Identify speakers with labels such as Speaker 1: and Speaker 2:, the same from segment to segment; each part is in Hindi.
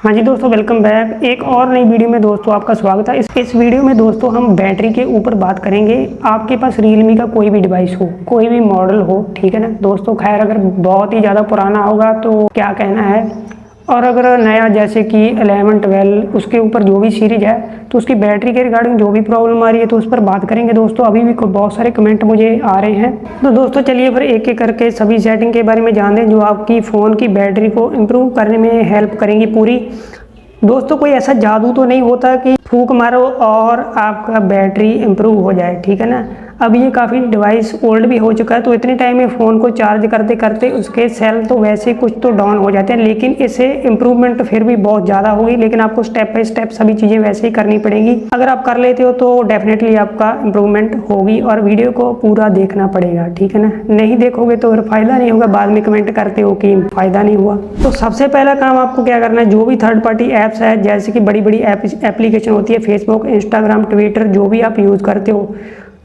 Speaker 1: हाँ जी दोस्तों, वेलकम बैक। एक और नई वीडियो में दोस्तों आपका स्वागत है। इस वीडियो में दोस्तों हम बैटरी के ऊपर बात करेंगे। आपके पास रियलमी का कोई भी डिवाइस हो, कोई भी मॉडल हो, ठीक है ना दोस्तों। खैर अगर बहुत ही ज़्यादा पुराना होगा तो क्या कहना है, और अगर नया जैसे कि 11, 12 उसके ऊपर जो भी सीरीज है तो उसकी बैटरी के रिगार्डिंग जो भी प्रॉब्लम आ रही है तो उस पर बात करेंगे दोस्तों। अभी भी बहुत सारे कमेंट मुझे आ रहे हैं, तो दोस्तों चलिए फिर एक एक करके सभी सेटिंग के बारे में जान दें जो आपकी फ़ोन की बैटरी को इम्प्रूव करने में हेल्प करेंगी पूरी। दोस्तों कोई ऐसा जादू तो नहीं होता कि फूंक मारो और आपका बैटरी इम्प्रूव हो जाए, ठीक है ना। अब ये काफ़ी डिवाइस ओल्ड भी हो चुका है, तो इतने टाइम में फ़ोन को चार्ज करते करते उसके सेल तो वैसे कुछ तो डाउन हो जाते हैं, लेकिन इससे इम्प्रूवमेंट फिर भी बहुत ज़्यादा होगी। लेकिन आपको स्टेप बाय स्टेप सभी चीज़ें वैसे ही करनी पड़ेगी। अगर आप कर लेते हो तो डेफिनेटली आपका इम्प्रूवमेंट होगी, और वीडियो को पूरा देखना पड़ेगा, ठीक है ना। नहीं देखोगे तो फिर फ़ायदा नहीं होगा, बाद में कमेंट करते हो कि फ़ायदा नहीं हुआ। तो सबसे पहला काम आपको क्या करना है, जो भी थर्ड पार्टी ऐप्स है, जैसे कि बड़ी बड़ी एप्लीकेशन होती है, फेसबुक, इंस्टाग्राम, ट्विटर, जो भी आप यूज़ करते हो,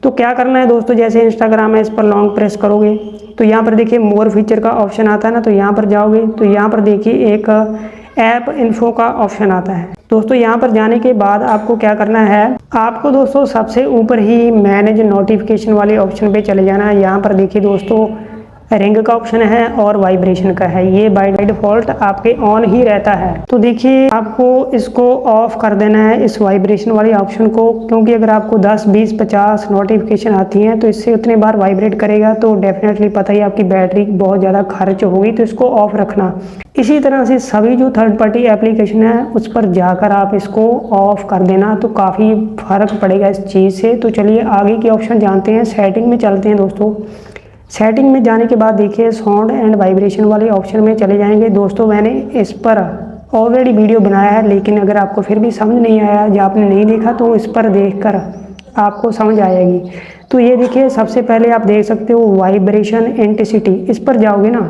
Speaker 1: तो क्या करना है दोस्तों, जैसे इंस्टाग्राम है, इस पर लॉन्ग प्रेस करोगे तो यहाँ पर देखिए मोर फीचर का ऑप्शन आता है ना, तो यहाँ पर जाओगे तो यहाँ पर देखिए एक ऐप इन्फो का ऑप्शन आता है दोस्तों। यहाँ पर जाने के बाद आपको क्या करना है, आपको दोस्तों सबसे ऊपर ही मैनेज नोटिफिकेशन वाले ऑप्शन पे चले जाना है। यहाँ पर देखिए दोस्तों रिंग का ऑप्शन है और वाइब्रेशन का है, ये बाय डिफॉल्ट आपके ऑन ही रहता है। तो देखिए आपको इसको ऑफ कर देना है, इस वाइब्रेशन वाले ऑप्शन को, क्योंकि अगर आपको 10, 20, 50 नोटिफिकेशन आती हैं तो इससे उतने बार वाइब्रेट करेगा तो डेफिनेटली पता ही आपकी बैटरी बहुत ज़्यादा खर्च होगी, तो इसको ऑफ रखना। इसी तरह से सभी जो थर्ड पार्टी एप्लीकेशन है उस पर जाकर आप इसको ऑफ कर देना, तो काफ़ी फ़र्क पड़ेगा इस चीज़ से। तो चलिए आगे के ऑप्शन जानते हैं, सेटिंग में चलते हैं दोस्तों। सेटिंग में जाने के बाद देखिए साउंड एंड वाइब्रेशन वाले ऑप्शन में चले जाएंगे दोस्तों। मैंने इस पर ऑलरेडी वीडियो बनाया है, लेकिन अगर आपको फिर भी समझ नहीं आया या आपने नहीं देखा तो इस पर देखकर आपको समझ आएगी। तो ये देखिए सबसे पहले आप देख सकते हो वाइब्रेशन इंटेंसिटी, इस पर जाओगे ना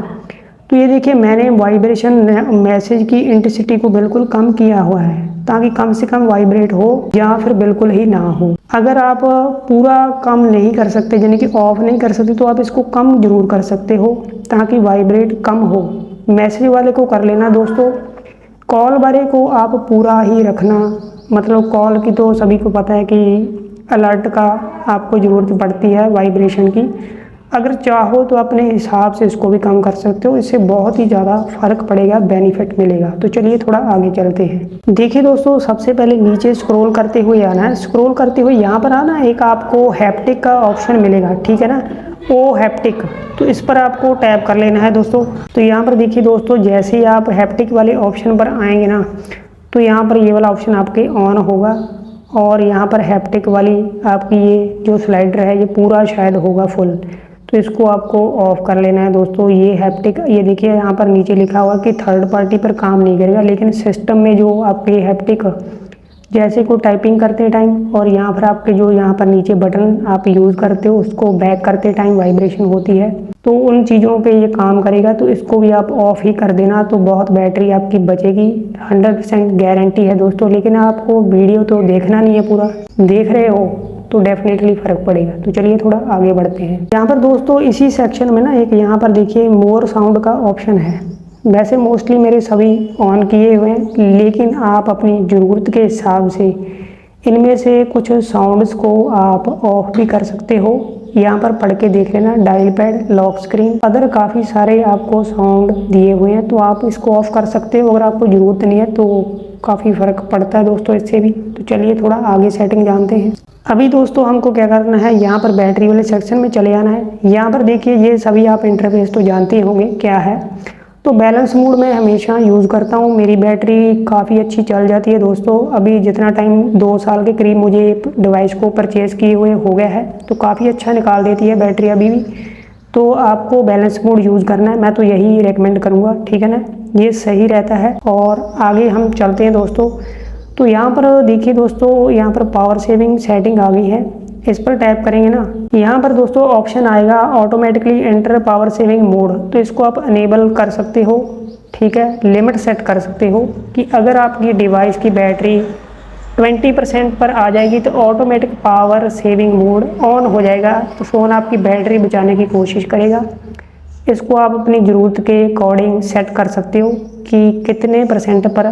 Speaker 1: तो ये देखिए मैंने वाइब्रेशन मैसेज की इंटेंसिटी को बिल्कुल कम किया हुआ है, ताकि कम से कम वाइब्रेट हो या फिर बिल्कुल ही ना हो। अगर आप पूरा कम नहीं कर सकते, यानी कि ऑफ नहीं कर सकते, तो आप इसको कम जरूर कर सकते हो ताकि वाइब्रेट कम हो। मैसेज वाले को कर लेना दोस्तों, कॉल वाले को आप पूरा ही रखना। मतलब कॉल की तो सभी को पता है कि अलर्ट का आपको ज़रूरत पड़ती है वाइब्रेशन की, अगर चाहो तो अपने हिसाब से इसको भी कम कर सकते हो, इससे बहुत ही ज़्यादा फर्क पड़ेगा, बेनिफिट मिलेगा। तो चलिए थोड़ा आगे चलते हैं। देखिए दोस्तों सबसे पहले नीचे स्क्रॉल करते हुए आना है, स्क्रॉल करते हुए यहाँ पर आना, एक आपको हैप्टिक का ऑप्शन मिलेगा, ठीक है ना, ओ हैप्टिक, तो इस पर आपको टैप कर लेना है दोस्तों। तो यहाँ पर देखिए दोस्तों जैसे ही आप हैप्टिक वाले ऑप्शन पर आएंगे ना, तो यहाँ पर ये वाला ऑप्शन आपके ऑन होगा, और यहाँ पर हैप्टिक वाली आपकी ये जो स्लाइडर है ये पूरा शायद होगा फुल, तो इसको आपको ऑफ कर लेना है दोस्तों। ये हैप्टिक, ये देखिए यहाँ पर नीचे लिखा हुआ कि थर्ड पार्टी पर काम नहीं करेगा, लेकिन सिस्टम में जो आपके हैप्टिक जैसे को टाइपिंग करते टाइम और यहाँ पर आपके जो यहाँ पर नीचे बटन आप यूज़ करते हो उसको बैक करते टाइम वाइब्रेशन होती है, तो उन चीज़ों पे ये काम करेगा। तो इसको भी आप ऑफ ही कर देना, तो बहुत बैटरी आपकी बचेगी, 100% गारंटी है दोस्तों। लेकिन आपको वीडियो तो देखना नहीं है, पूरा देख रहे हो तो डेफिनेटली फ़र्क पड़ेगा। तो चलिए थोड़ा आगे बढ़ते हैं। यहाँ पर दोस्तों इसी सेक्शन में ना एक यहाँ पर देखिए मोर साउंड का ऑप्शन है। वैसे मोस्टली मेरे सभी ऑन किए हुए हैं, लेकिन आप अपनी ज़रूरत के हिसाब से इनमें से कुछ साउंड्स को आप ऑफ भी कर सकते हो। यहाँ पर पढ़ के देख लेना, dial pad, lock screen, other काफ़ी सारे आपको साउंड दिए हुए हैं, तो आप इसको ऑफ कर सकते हो अगर आपको ज़रूरत नहीं है, तो काफ़ी फ़र्क पड़ता है दोस्तों इससे भी। तो चलिए थोड़ा आगे सेटिंग जानते हैं। अभी दोस्तों हमको क्या करना है, यहाँ पर बैटरी वाले सेक्शन में चले जाना है। यहाँ पर देखिए ये सभी आप इंटरफेस तो जानते होंगे क्या है, तो बैलेंस मोड में हमेशा यूज़ करता हूँ, मेरी बैटरी काफ़ी अच्छी चल जाती है दोस्तों। अभी जितना टाइम 2 साल के करीब मुझे डिवाइस को परचेज़ किए हुए हो गया है, तो काफ़ी अच्छा निकाल देती है बैटरी अभी भी। तो आपको बैलेंस मोड यूज़ करना है, मैं तो यही रेकमेंड करूँगा, ठीक है ना, ये सही रहता है। और आगे हम चलते हैं दोस्तों। तो यहाँ पर देखिए दोस्तों, यहाँ पर पावर सेविंग सेटिंग आ गई है, इस पर टैप करेंगे ना, यहाँ पर दोस्तों ऑप्शन आएगा automatically enter power saving mode, तो इसको आप अनेबल कर सकते हो, ठीक है। लिमिट सेट कर सकते हो कि अगर आपकी डिवाइस की बैटरी 20% पर आ जाएगी तो automatic power saving mode on हो जाएगा, तो फ़ोन आपकी बैटरी बचाने की कोशिश करेगा। इसको आप अपनी ज़रूरत के अकॉर्डिंग सेट कर सकते हो कि कितने % पर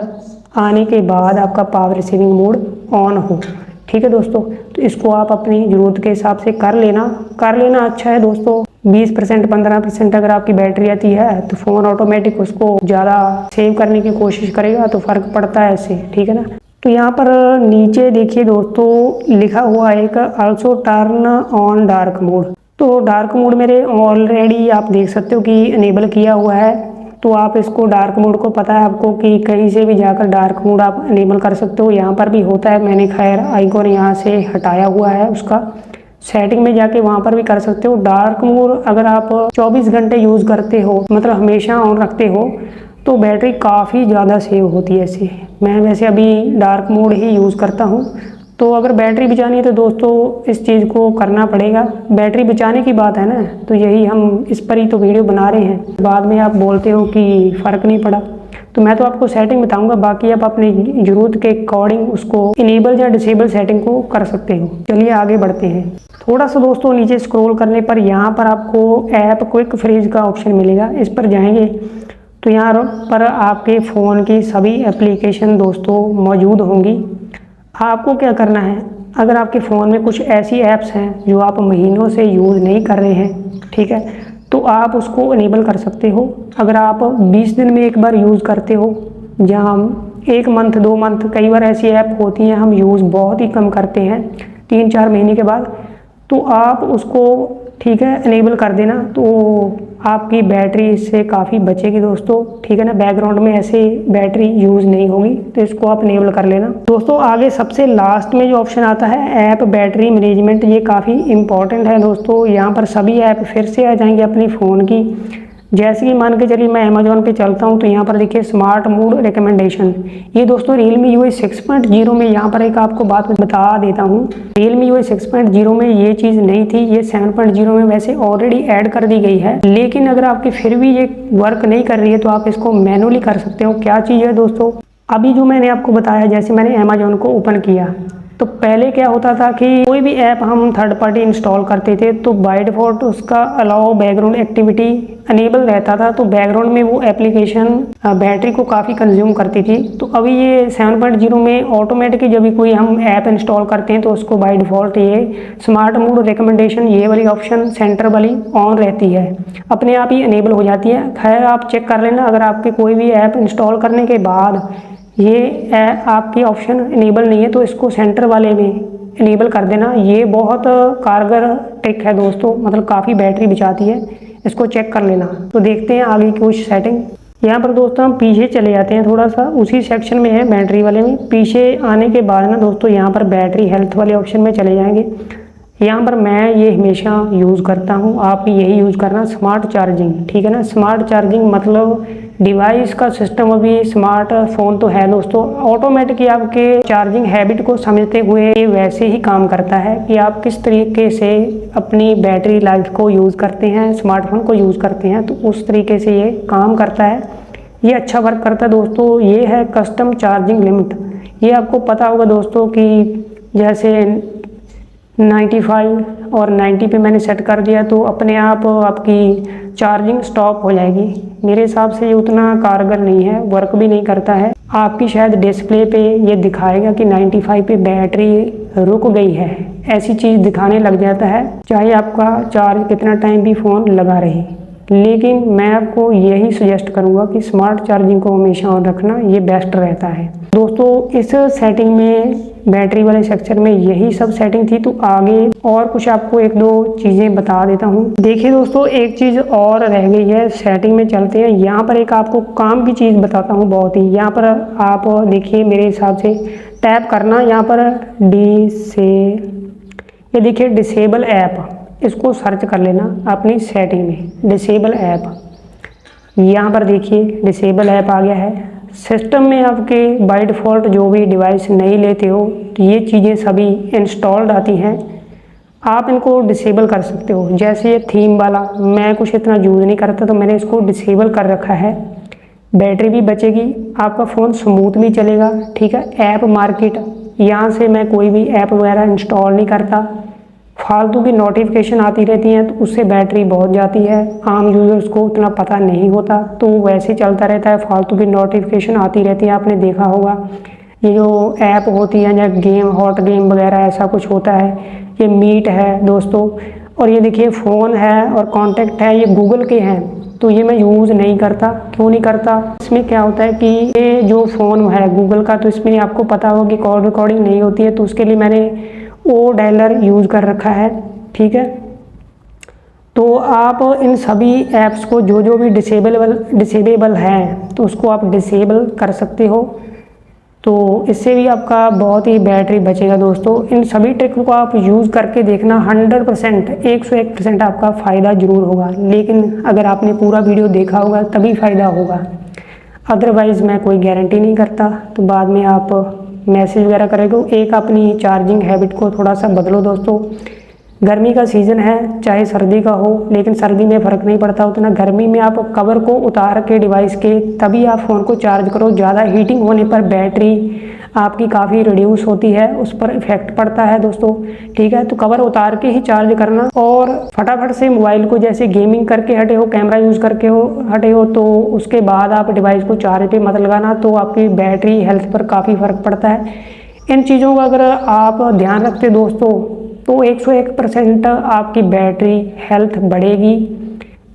Speaker 1: आने के बाद आपका पावर सेविंग मोड ऑन हो। ठीक है दोस्तों, तो इसको आप अपनी ज़रूरत के हिसाब से कर लेना अच्छा है दोस्तों। 20% 15% अगर आपकी बैटरी आती है तो फ़ोन ऑटोमेटिक उसको ज़्यादा सेव करने की कोशिश करेगा, तो फ़र्क पड़ता है इससे। ठीक है ना। तो यहाँ पर नीचे देखिए दोस्तों लिखा हुआ है एक also turn on dark mode. तो डार्क मोड मेरे ऑलरेडी आप देख सकते हो कि इनेबल किया हुआ है। तो आप इसको डार्क मोड को पता है आपको कि कहीं से भी जाकर डार्क मोड आप इनेबल कर सकते हो। यहाँ पर भी होता है, मैंने खैर आइकॉन यहाँ से हटाया हुआ है उसका। सेटिंग में जाके वहाँ पर भी कर सकते हो। डार्क मोड अगर आप 24 घंटे यूज़ करते हो, मतलब हमेशा ऑन रखते हो, तो बैटरी काफ़ी ज़्यादा सेव होती है इससे। मैं वैसे अभी डार्क मोड ही यूज़ करता हूँ। तो अगर बैटरी बचानी है तो दोस्तों इस चीज़ को करना पड़ेगा। बैटरी बचाने की बात है ना, तो यही हम इस पर ही तो वीडियो बना रहे हैं। बाद में आप बोलते हो कि फ़र्क नहीं पड़ा, तो मैं तो आपको सेटिंग बताऊंगा, बाकी आप अपनी ज़रूरत के अकॉर्डिंग उसको इनेबल या डिसेबल सेटिंग को कर सकते हो। चलिए आगे बढ़ते हैं। थोड़ा सा दोस्तों नीचे स्क्रॉल करने पर यहाँ पर आपको ऐप क्विक फ्रीज का ऑप्शन मिलेगा। इस पर जाएंगे तो यहाँ पर आपके फ़ोन की सभी एप्लीकेशन दोस्तों मौजूद होंगी। आपको क्या करना है, अगर आपके फ़ोन में कुछ ऐसी ऐप्स हैं जो आप महीनों से यूज़ नहीं कर रहे हैं, ठीक है, तो आप उसको इनेबल कर सकते हो। अगर आप 20 दिन में एक बार यूज़ करते हो, जहाँ हम 1 मंथ 2 मंथ, कई बार ऐसी ऐप होती हैं हम यूज़ बहुत ही कम करते हैं 3-4 महीने के बाद, तो आप उसको ठीक है इनेबल कर देना, तो आपकी बैटरी इससे काफ़ी बचेगी दोस्तों। ठीक है ना, बैकग्राउंड में ऐसे बैटरी यूज़ नहीं होगी, तो इसको आप इनेबल कर लेना दोस्तों। आगे सबसे लास्ट में जो ऑप्शन आता है ऐप बैटरी मैनेजमेंट, ये काफ़ी इंपॉर्टेंट है दोस्तों। यहाँ पर सभी ऐप फिर से आ जाएंगे अपनी फ़ोन की। जैसे कि मान के चलिए मैं अमेजोन पे चलता हूँ, तो यहाँ पर देखिए स्मार्ट मूड रिकमेंडेशन, ये दोस्तों Realme UI 6.0 में, यहाँ पर एक आपको बात बता देता हूँ, Realme UI 6.0 में ये चीज़ नहीं थी, ये 7.0 में वैसे ऑलरेडी ऐड कर दी गई है। लेकिन अगर आपकी फिर भी ये वर्क नहीं कर रही है तो आप इसको मैनुअली कर सकते हो। क्या चीज़ है दोस्तों, अभी जो मैंने आपको बताया, जैसे मैंने अमेजोन को ओपन किया, तो पहले क्या होता था कि कोई भी ऐप हम थर्ड पार्टी इंस्टॉल करते थे तो बाय डिफ़ॉल्ट उसका अलाउ बैकग्राउंड एक्टिविटी अनेबल रहता था, तो बैकग्राउंड में वो एप्लीकेशन बैटरी को काफ़ी कंज्यूम करती थी। तो अभी ये 7.0 में ऑटोमेटिकली जब भी कोई हम ऐप इंस्टॉल करते हैं तो उसको बाय डिफ़ॉल्ट ये स्मार्ट मूड रिकमेंडेशन, ये वाली ऑप्शन सेंटर वाली ऑन रहती है, अपने आप ही अनेबल हो जाती है। खैर आप चेक कर लेना, अगर आपके कोई भी ऐप इंस्टॉल करने के बाद ये आपकी ऑप्शन इनेबल नहीं है तो इसको सेंटर वाले में इनेबल कर देना। ये बहुत कारगर ट्रिक है दोस्तों, मतलब काफ़ी बैटरी बचाती है, इसको चेक कर लेना। तो देखते हैं आगे कुछ सेटिंग। यहाँ पर दोस्तों हम पीछे चले जाते हैं, थोड़ा सा उसी सेक्शन में है बैटरी वाले में। पीछे आने के बाद ना दोस्तों यहाँ पर बैटरी हेल्थ वाले ऑप्शन में चले जाएंगे। यहाँ पर मैं ये हमेशा यूज़ करता हूँ, आप भी यही यूज़ करना, स्मार्ट चार्जिंग। ठीक है ना, स्मार्ट चार्जिंग मतलब डिवाइस का सिस्टम अभी स्मार्टफोन तो है दोस्तों, ऑटोमेटिकली आपके चार्जिंग हैबिट को समझते हुए ये वैसे ही काम करता है कि आप किस तरीके से अपनी बैटरी लाइफ को यूज़ करते हैं, स्मार्टफोन को यूज़ करते हैं, तो उस तरीके से ये काम करता है। ये अच्छा वर्क करता है दोस्तों। ये है कस्टम चार्जिंग लिमिट। ये आपको पता होगा दोस्तों कि जैसे 95 और 90 पे मैंने सेट कर दिया तो अपने आप आपकी चार्जिंग स्टॉप हो जाएगी। मेरे हिसाब से ये उतना कारगर नहीं है, वर्क भी नहीं करता है। आपकी शायद डिस्प्ले पे ये दिखाएगा कि 95 पे बैटरी रुक गई है, ऐसी चीज़ दिखाने लग जाता है, चाहे आपका चार्ज कितना टाइम भी फ़ोन लगा रहे। लेकिन मैं आपको यही सजेस्ट करूंगा कि स्मार्ट चार्जिंग को हमेशा ऑन रखना, ये बेस्ट रहता है दोस्तों। इस सेटिंग में बैटरी वाले सेक्शन में यही सब सेटिंग थी। तो आगे और कुछ आपको 1-2 चीज़ें बता देता हूँ। देखिए दोस्तों एक चीज़ और रह गई है, सेटिंग में चलते हैं। यहाँ पर एक आपको काम की चीज़ बताता हूँ बहुत ही। यहाँ पर आप देखिए मेरे हिसाब से टैप करना, यहाँ पर ये देखिए डिसेबल ऐप, इसको सर्च कर लेना अपनी सेटिंग में, डिसेबल ऐप। यहाँ पर देखिए डिसेबल ऐप आ गया है। सिस्टम में आपके बाय डिफ़ॉल्ट जो भी डिवाइस नहीं लेते हो तो ये चीज़ें सभी इंस्टॉल्ड आती हैं, आप इनको डिसेबल कर सकते हो। जैसे ये थीम वाला मैं कुछ इतना यूज़ नहीं करता तो मैंने इसको डिसेबल कर रखा है। बैटरी भी बचेगी, आपका फ़ोन स्मूथ भी चलेगा। ठीक है, ऐप मार्केट, यहाँ से मैं कोई भी ऐप वगैरह इंस्टॉल नहीं करता, फालतू की नोटिफिकेशन आती रहती हैं तो उससे बैटरी बहुत जाती है। आम यूज़र्स को उतना पता नहीं होता तो वैसे चलता रहता है, फालतू की नोटिफिकेशन आती रहती है। आपने देखा होगा ये जो ऐप होती है या गेम, हॉट गेम वगैरह ऐसा कुछ होता है, ये मीट है दोस्तों, और ये देखिए फ़ोन है और कॉन्टैक्ट है, ये गूगल के हैं, तो ये मैं यूज़ नहीं करता। क्यों नहीं करता? इसमें क्या होता है कि ये जो फ़ोन है गूगल का, तो इसमें आपको पता होगा कि कॉल रिकॉर्डिंग नहीं होती है, तो उसके लिए मैंने ओ डायलर यूज़ कर रखा है, ठीक है। तो आप इन सभी ऐप्स को जो भी डिसेबल हैं तो उसको आप डिसेबल कर सकते हो, तो इससे भी आपका बहुत ही बैटरी बचेगा दोस्तों। इन सभी ट्रिक को आप यूज़ करके देखना, 100% 101% आपका फ़ायदा ज़रूर होगा, लेकिन अगर आपने पूरा वीडियो देखा होगा तभी फ़ायदा होगा, अदरवाइज़ मैं कोई गारंटी नहीं करता। तो बाद में आप मैसेज वगैरह करेंगे। एक अपनी चार्जिंग हैबिट को थोड़ा सा बदलो दोस्तों। गर्मी का सीज़न है, चाहे सर्दी का हो, लेकिन सर्दी में फ़र्क नहीं पड़ता उतना। गर्मी में आप कवर को उतार के डिवाइस के तभी आप फ़ोन को चार्ज करो। ज़्यादा हीटिंग होने पर बैटरी आपकी काफ़ी रिड्यूस होती है, उस पर इफ़ेक्ट पड़ता है दोस्तों, ठीक है। तो कवर उतार के ही चार्ज करना, और फटाफट से मोबाइल को, जैसे गेमिंग करके हटे हो, कैमरा यूज़ करके हटे हो, तो उसके बाद आप डिवाइस को चार्ज पे मत लगाना, तो आपकी बैटरी हेल्थ पर काफ़ी फ़र्क पड़ता है। इन चीज़ों का अगर आप ध्यान रखते दोस्तों तो 101% आपकी बैटरी हेल्थ बढ़ेगी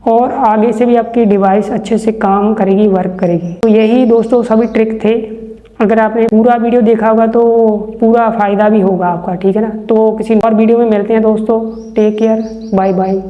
Speaker 1: और आगे से भी आपकी डिवाइस अच्छे से काम करेगी, वर्क करेगी। तो यही दोस्तों सभी ट्रिक थे। अगर आपने पूरा वीडियो देखा होगा तो पूरा फ़ायदा भी होगा आपका, ठीक है ना। तो किसी और वीडियो में मिलते हैं दोस्तों। Take care, bye bye.